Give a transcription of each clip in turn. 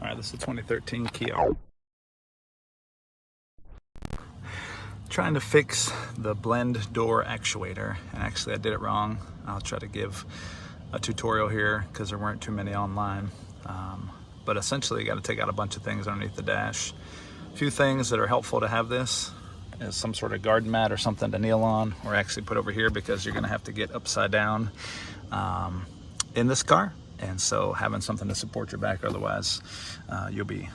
All right, this is a 2013 Kia. Trying to fix the blend door actuator, and actually I did it wrong. I'll try to give a tutorial here because there weren't too many online. But essentially you got to take out a bunch of things underneath the dash. A few things that are helpful to have this is some sort of garden mat or something to kneel on, or actually put over here, because you're going to have to get upside down in this car. And so having something to support your back, otherwise you'll be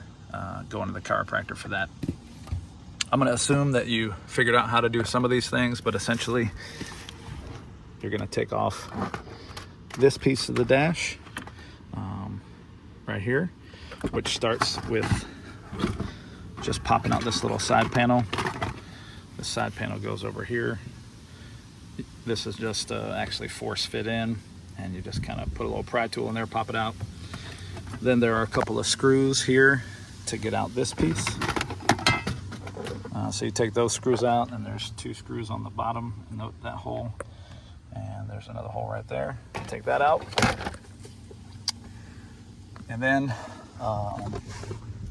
going to the chiropractor for that. I'm going to assume that you figured out how to do some of these things, but essentially you're going to take off this piece of the dash right here, which starts with just popping out this little side panel. The side panel goes over here. This is just actually force fit in, and you just kind of put a little pry tool in there, pop it out. Then there are a couple of screws here to get out this piece. So you take those screws out, and there's 2 screws on the bottom, and that hole, and there's another hole right there. Take that out. And then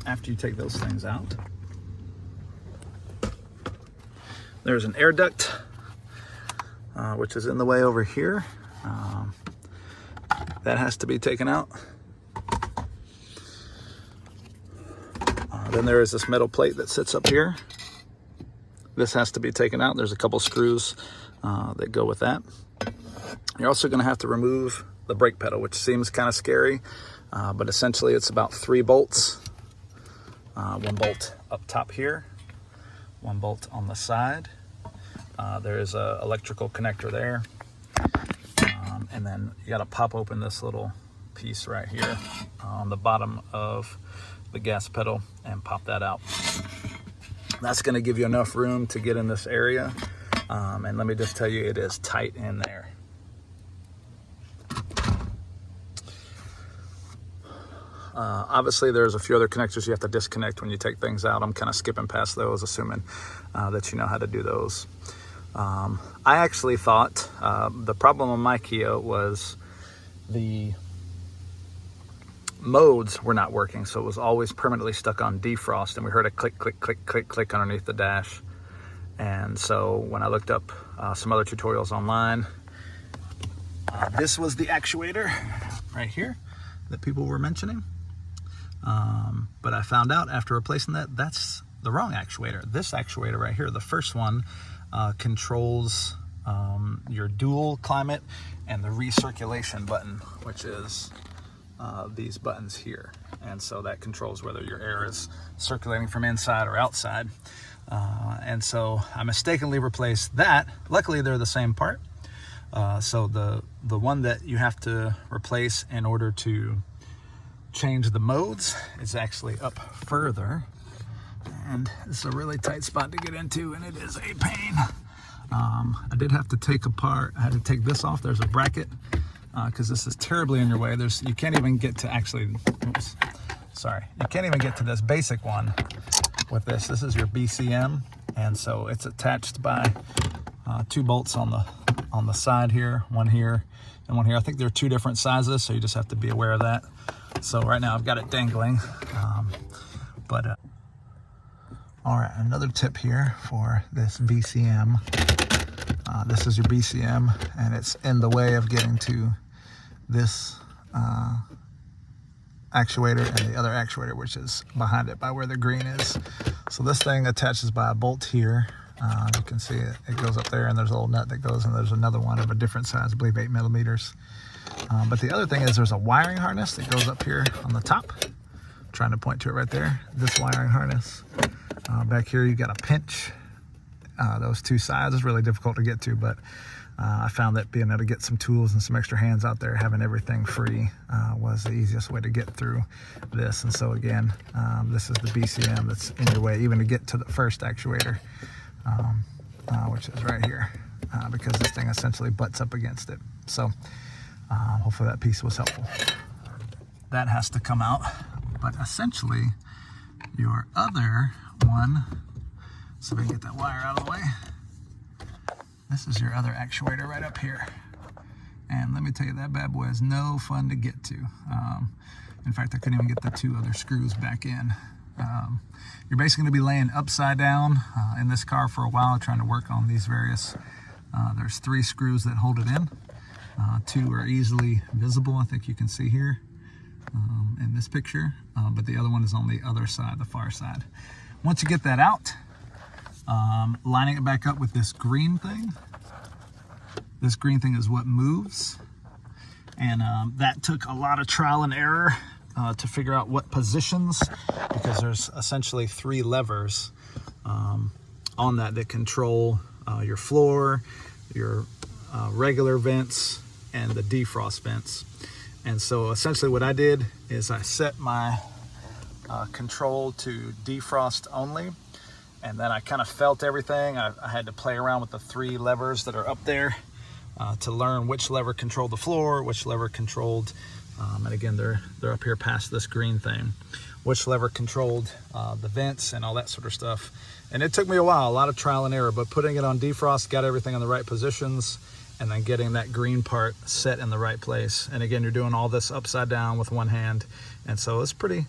after you take those things out, there's an air duct, which is in the way over here. That has to be taken out. Then there is this metal plate that sits up here. This has to be taken out. There's a couple screws that go with that. You're also going to have to remove the brake pedal, which seems kind of scary, but essentially it's about 3 bolts. 1 bolt up top here, 1 bolt on the side. There is an electrical connector there. And then you got to pop open this little piece right here on the bottom of the gas pedal and pop that out. That's going to give you enough room to get in this area. And let me just tell you, it is tight in there. Obviously there's a few other connectors you have to disconnect when you take things out. I'm kind of skipping past those, assuming that you know how to do those. I actually thought the problem on my Kia was the modes were not working, so it was always permanently stuck on defrost, and we heard a click, click, click, click, click underneath the dash. And so when I looked up some other tutorials online, this was the actuator right here that people were mentioning. But I found out after replacing that, that's the wrong actuator. This actuator right here, the first one, controls your dual climate and the recirculation button, which is these buttons here. And so that controls whether your air is circulating from inside or outside. And so I mistakenly replaced that. Luckily they're the same part. So the one that you have to replace in order to change the modes is actually up further, and it's a really tight spot to get into, and it is a pain. I did have to take apart, I had to take this off. There's a bracket because this is terribly in your way. You can't even get to you can't even get to this basic one with this. This is your BCM, and so it's attached by 2 bolts on the side here, one here and one here. I think they're 2 different sizes, so you just have to be aware of that. So right now I've got it dangling, all right, another tip here for this BCM. This is your BCM, and it's in the way of getting to this actuator and the other actuator, which is behind it by where the green is. So this thing attaches by a bolt here. You can see it goes up there, and there's a little nut that goes, and there's another one of a different size, I believe 8 millimeters. But the other thing is there's a wiring harness that goes up here on the top. I'm trying to point to it right there. This wiring harness. Back here you got a pinch. Those 2 sides is really difficult to get to, but I found that being able to get some tools and some extra hands out there, having everything free, was the easiest way to get through this. And so again, this is the BCM that's in your way, even to get to the first actuator, which is right here, because this thing essentially butts up against it. So hopefully that piece was helpful. That has to come out, but essentially your other one, so we can get that wire out of the way, this is your other actuator right up here. And let me tell you, that bad boy is no fun to get to. In fact, I couldn't even get the 2 other screws back in. You're basically going to be laying upside down in this car for a while, trying to work on these various, there's 3 screws that hold it in. 2 are easily visible, I think you can see here in this picture, but the other one is on the other side, the far side. Once you get that out, lining it back up with this green thing. This green thing is what moves, and that took a lot of trial and error to figure out what positions, because there's essentially 3 levers on that control your floor, your regular vents, and the defrost vents. And so essentially what I did is I set my control to defrost only, and then I kind of felt everything. I had to play around with the 3 levers that are up there to learn which lever controlled the floor, which lever controlled, and again, they're up here past this green thing, which lever controlled the vents and all that sort of stuff. And it took me a while, a lot of trial and error, but putting it on defrost, got everything in the right positions, and then getting that green part set in the right place. And again, you're doing all this upside down with one hand, and so it's pretty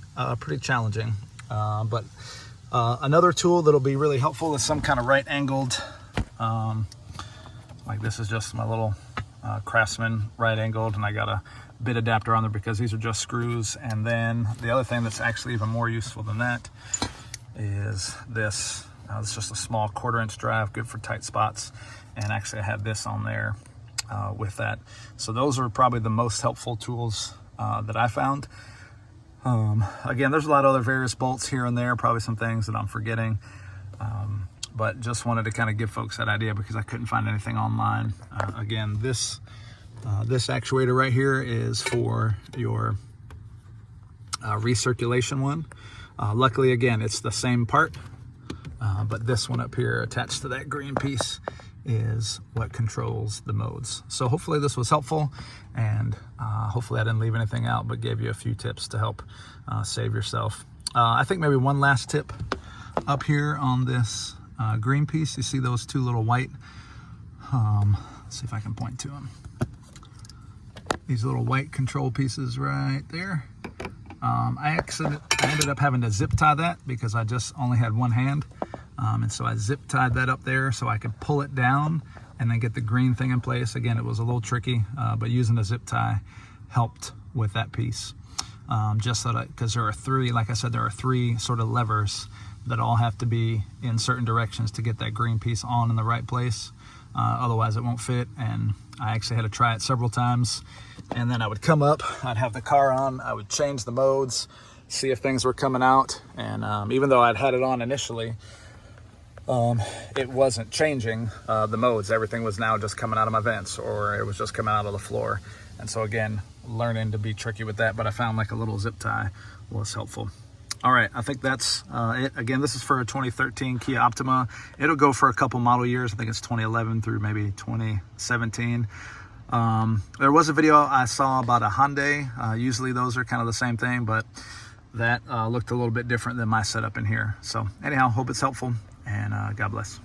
challenging. But another tool that'll be really helpful is some kind of right angled, like this is just my little Craftsman right angled, and I got a bit adapter on there because these are just screws. And then the other thing that's actually even more useful than that is this. It's just a small 1/4-inch drive, good for tight spots. And actually I had this on there with that. So those are probably the most helpful tools that I found. Again, there's a lot of other various bolts here and there, probably some things that I'm forgetting. But just wanted to kind of give folks that idea because I couldn't find anything online. Again, this actuator right here is for your recirculation one. Luckily, again, it's the same part, but this one up here attached to that green piece is what controls the modes. So hopefully this was helpful, and hopefully I didn't leave anything out, but gave you a few tips to help save yourself. I think maybe one last tip up here on this green piece. You see those 2 little white, let's see if I can point to them. These little white control pieces right there. I ended up having to zip tie that because I just only had one hand. And so I zip tied that up there so I could pull it down and then get the green thing in place. Again, it was a little tricky, but using a zip tie helped with that piece. Just so that, because there are 3, like I said, there are 3 sort of levers that all have to be in certain directions to get that green piece on in the right place. Otherwise it won't fit. And I actually had to try it several times. And then I would come up, I'd have the car on, I would change the modes, see if things were coming out. And even though I'd had it on initially, it wasn't changing the modes. Everything was now just coming out of my vents, or it was just coming out of the floor. And so again, learning to be tricky with that, but I found like a little zip tie was helpful. All right, I think that's it. Again, this is for a 2013 Kia Optima. It'll go for a couple model years. I think it's 2011 through maybe 2017. There was a video I saw about a Hyundai. Usually those are kind of the same thing, but that looked a little bit different than my setup in here. So anyhow, hope it's helpful, and God bless.